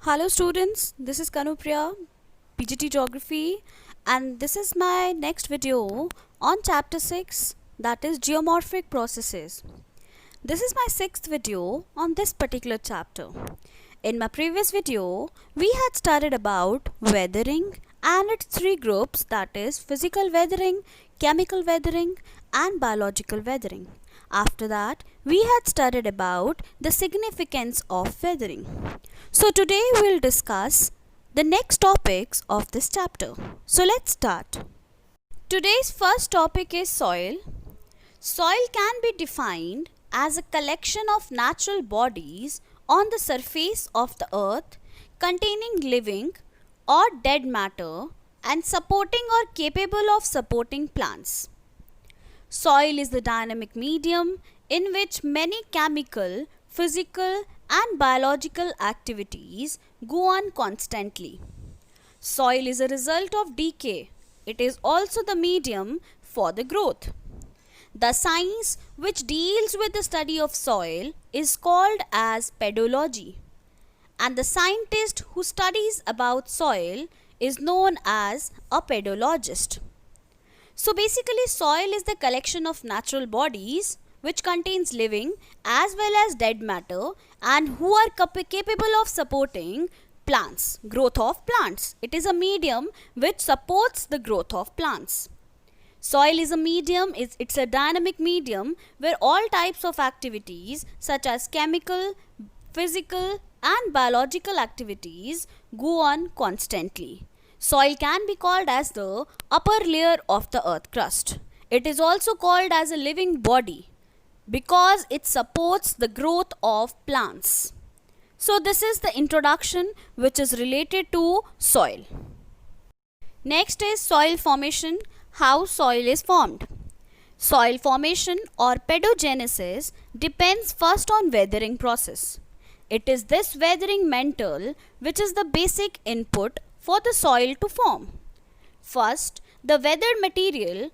Hello students, this is Kanupriya, PGT Geography, and this is my next video on chapter 6, that is geomorphic processes. This is my 6th video on this particular chapter. In my previous video, we had studied about weathering and its three groups, that is physical weathering, chemical weathering and biological weathering. After that, we had studied about the significance of weathering. So today we will discuss the next topics of this chapter. So let's start. Today's first topic is soil. Soil can be defined as a collection of natural bodies on the surface of the earth containing living or dead matter and supporting or capable of supporting plants. Soil is the dynamic medium in which many chemical, physical and biological activities go on constantly. Soil is a result of decay. It is also the medium for the growth. The science which deals with the study of soil is called as pedology, and the scientist who studies about soil is known as a pedologist. So basically, soil is the collection of natural bodies which contains living as well as dead matter and who are capable of supporting plants, growth of plants. It is a medium which supports the growth of plants. Soil is a medium, it's a dynamic medium where all types of activities such as chemical, physical and biological activities go on constantly. Soil can be called as the upper layer of the earth crust. It is also called as a living body because it supports the growth of plants. So this is the introduction which is related to soil. Next is soil formation, how soil is formed. Soil formation or pedogenesis depends first on weathering process. It is this weathering mantle which is the basic input for the soil to form. First, the weathered material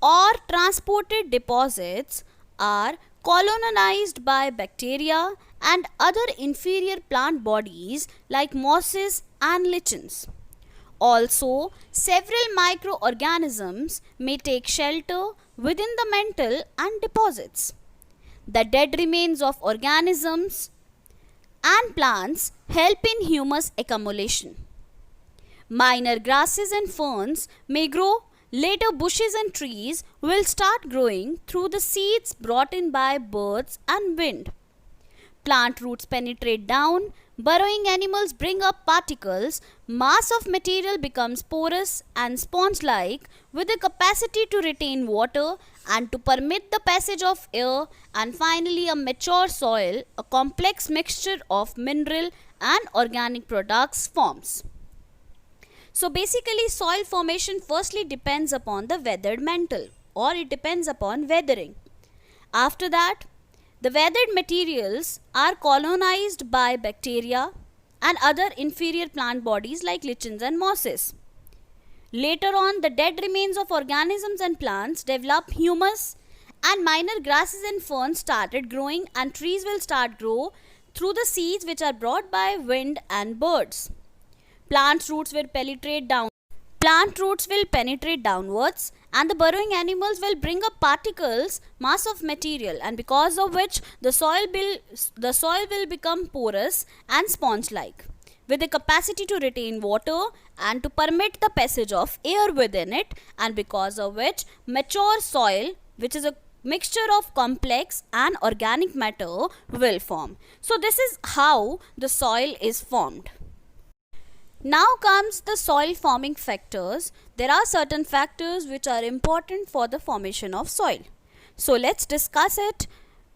or transported deposits are colonized by bacteria and other inferior plant bodies like mosses and lichens. Also, several microorganisms may take shelter within the mantle and deposits. The dead remains of organisms and plants help in humus accumulation. Minor grasses and ferns may grow. Later, bushes and trees will start growing through the seeds brought in by birds and wind. Plant roots penetrate down. Burrowing animals bring up particles. Mass of material becomes porous and sponge-like with the capacity to retain water and to permit the passage of air. And finally, a mature soil, a complex mixture of mineral and organic products forms. So basically, soil formation firstly depends upon the weathered mantle or it depends upon weathering. After that, the weathered materials are colonized by bacteria and other inferior plant bodies like lichens and mosses. Later on, the dead remains of organisms and plants develop humus and minor grasses and ferns started growing and trees will start grow through the seeds which are brought by wind and birds. Plant roots will penetrate downwards and the burrowing animals will bring up particles, mass of material, and because of which the soil will become porous and sponge-like with the capacity to retain water and to permit the passage of air within it, and because of which mature soil, which is a mixture of complex and organic matter, will form. So this is how the soil is formed. Now comes the soil forming factors. There are certain factors which are important for the formation of soil. So let's discuss it.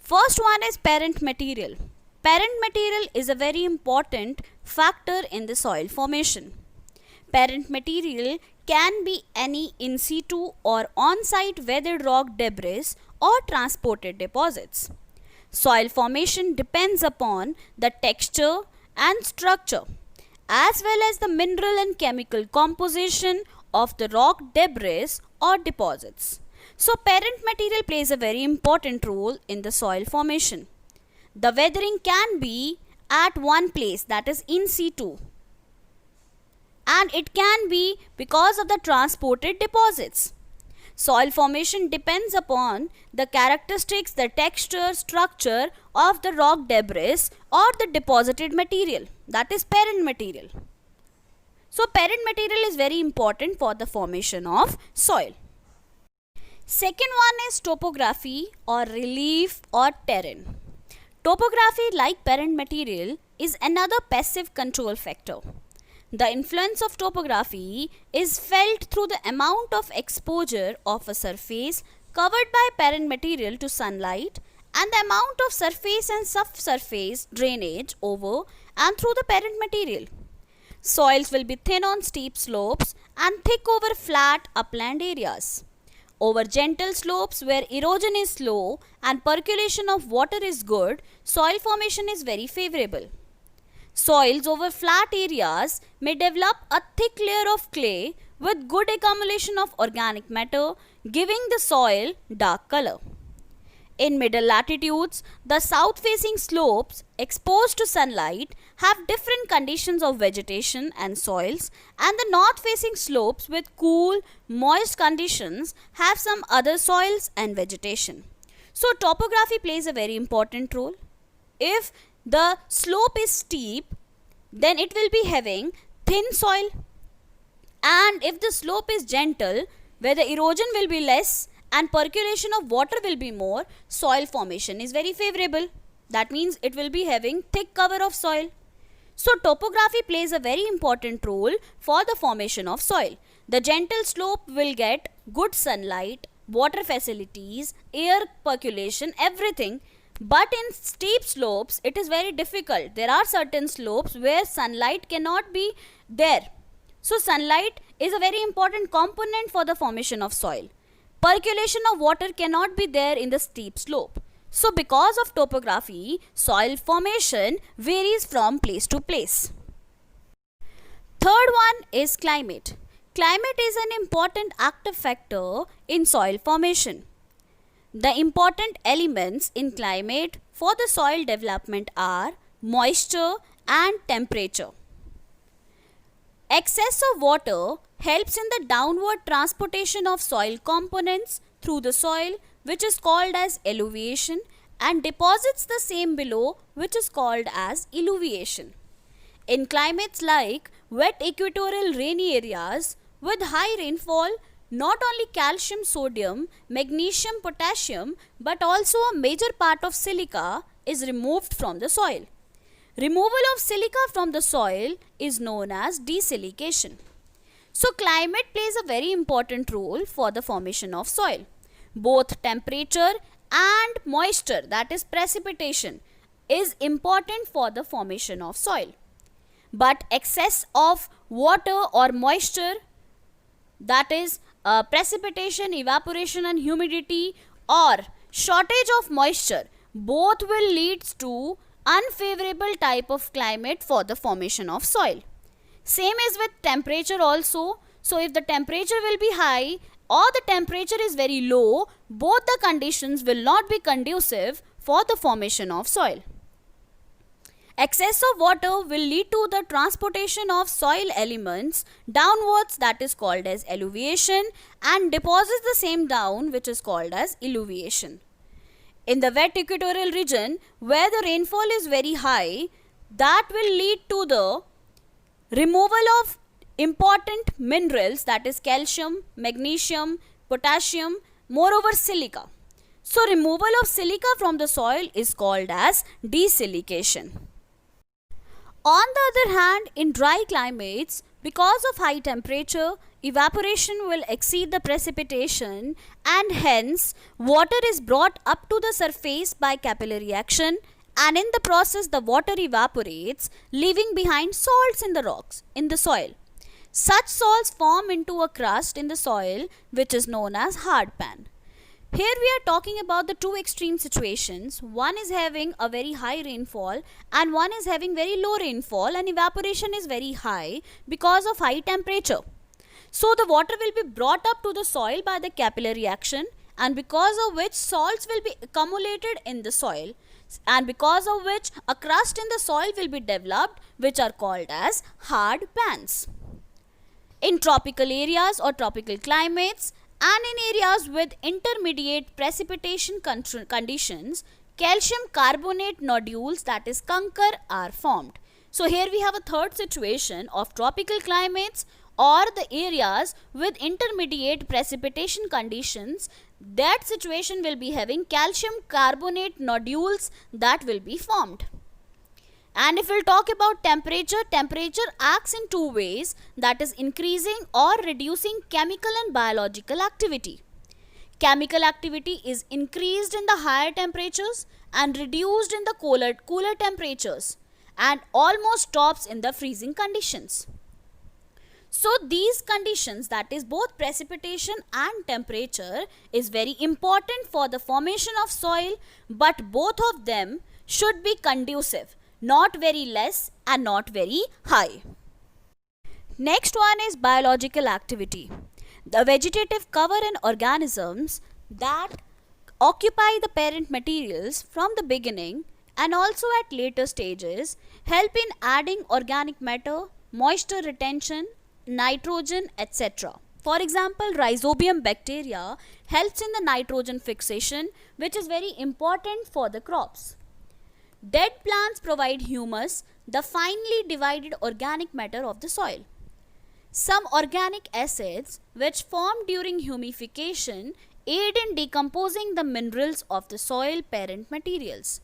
First one is parent material. Parent material is a very important factor in the soil formation. Parent material can be any in situ or on-site weathered rock debris or transported deposits. Soil formation depends upon the texture and structure as well as the mineral and chemical composition of the rock debris or deposits. So parent material plays a very important role in the soil formation. The weathering can be at one place, that is in situ, and it can be because of the transported deposits. Soil formation depends upon the characteristics, the texture, structure of the rock debris or the deposited material, that is parent material. So parent material is very important for the formation of soil. Second one is topography or relief or terrain. Topography, like parent material, is another passive control factor. The influence of topography is felt through the amount of exposure of a surface covered by parent material to sunlight and the amount of surface and subsurface drainage over and through the parent material. Soils will be thin on steep slopes and thick over flat upland areas. Over gentle slopes where erosion is slow and percolation of water is good, soil formation is very favorable. Soils over flat areas may develop a thick layer of clay with good accumulation of organic matter, giving the soil dark color. In middle latitudes, the south-facing slopes exposed to sunlight have different conditions of vegetation and soils, and the north-facing slopes with cool, moist conditions have some other soils and vegetation. So topography plays a very important role. If the slope is steep, then it will be having thin soil, and if the slope is gentle, where the erosion will be less and percolation of water will be more, soil formation is very favorable. That means it will be having thick cover of soil. So topography plays a very important role for the formation of soil. The gentle slope will get good sunlight, water facilities, air percolation, everything. But in steep slopes, it is very difficult. There are certain slopes where sunlight cannot be there. So sunlight is a very important component for the formation of soil. Percolation of water cannot be there in the steep slope. So because of topography, soil formation varies from place to place. Third one is climate. Climate is an important active factor in soil formation. The important elements in climate for the soil development are moisture and temperature. Excess of water helps in the downward transportation of soil components through the soil, which is called as alluviation, and deposits the same below, which is called as illuviation. In climates like wet equatorial rainy areas with high rainfall, not only calcium, sodium, magnesium, potassium, but also a major part of silica is removed from the soil. Removal of silica from the soil is known as desilication. So climate plays a very important role for the formation of soil. Both temperature and moisture, that is precipitation, is important for the formation of soil. But excess of water or moisture, that is precipitation, evaporation and humidity, or shortage of moisture, both will lead to unfavorable type of climate for the formation of soil. Same is with temperature also. So if the temperature will be high or the temperature is very low, both the conditions will not be conducive for the formation of soil. Excess of water will lead to the transportation of soil elements downwards, that is called as alluviation, and deposits the same down, which is called as illuviation. In the wet equatorial region where the rainfall is very high, that will lead to the removal of important minerals, that is calcium, magnesium, potassium, moreover silica. So removal of silica from the soil is called as desilication. On the other hand, in dry climates, because of high temperature, evaporation will exceed the precipitation, and hence water is brought up to the surface by capillary action, and in the process the water evaporates, leaving behind salts in the rocks, in the soil. Such salts form into a crust in the soil, which is known as hard pan. Here we are talking about the two extreme situations. One is having a very high rainfall and one is having very low rainfall, and evaporation is very high because of high temperature. So the water will be brought up to the soil by the capillary action, and because of which salts will be accumulated in the soil. and because of which a crust in the soil will be developed, which are called as hard pans. In tropical areas or tropical climates and in areas with intermediate precipitation conditions, calcium carbonate nodules, that is kankar, are formed. So here we have a third situation of tropical climates or the areas with intermediate precipitation conditions. That situation will be having calcium carbonate nodules that will be formed. And if we'll talk about temperature, temperature acts in two ways, that is increasing or reducing chemical and biological activity. Chemical activity is increased in the higher temperatures and reduced in the cooler temperatures and almost stops in the freezing conditions. So these conditions, that is both precipitation and temperature, is very important for the formation of soil, but both of them should be conducive, not very less and not very high. Next one is biological activity. The vegetative cover and organisms that occupy the parent materials from the beginning and also at later stages help in adding organic matter, moisture retention, nitrogen, etc. For example, rhizobium bacteria helps in the nitrogen fixation, which is very important for the crops. Dead plants provide humus, the finely divided organic matter of the soil. Some organic acids which form during humification aid in decomposing the minerals of the soil parent materials.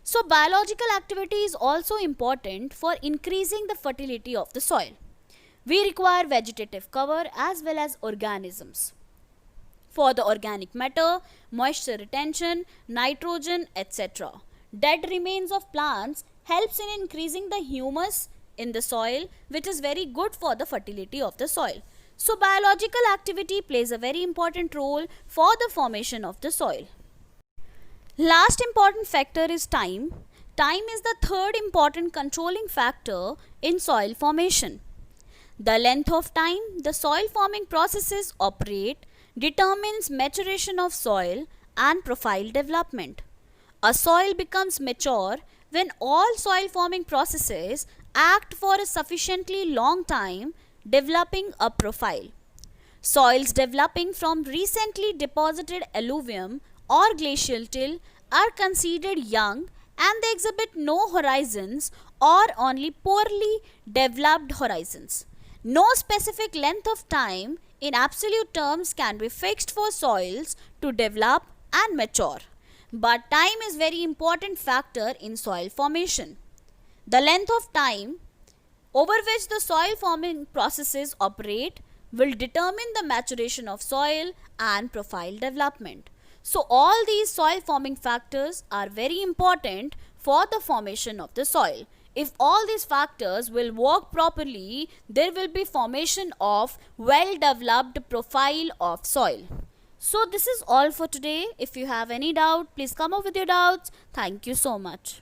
So biological activity is also important for increasing the fertility of the soil. We require vegetative cover as well as organisms for the organic matter, moisture retention, nitrogen, etc. Dead remains of plants helps in increasing the humus in the soil, which is very good for the fertility of the soil. So biological activity plays a very important role for the formation of the soil. Last important factor is time. Time is the third important controlling factor in soil formation. The length of time the soil forming processes operate determines maturation of soil and profile development. A soil becomes mature when all soil forming processes act for a sufficiently long time, developing a profile. Soils developing from recently deposited alluvium or glacial till are considered young and they exhibit no horizons or only poorly developed horizons. No specific length of time in absolute terms can be fixed for soils to develop and mature. But time is very important factor in soil formation. The length of time over which the soil forming processes operate will determine the maturation of soil and profile development. So all these soil forming factors are very important for the formation of the soil. If all these factors will work properly, there will be formation of well developed profile of soil. So this is all for today. If you have any doubt, please come up with your doubts. Thank you so much.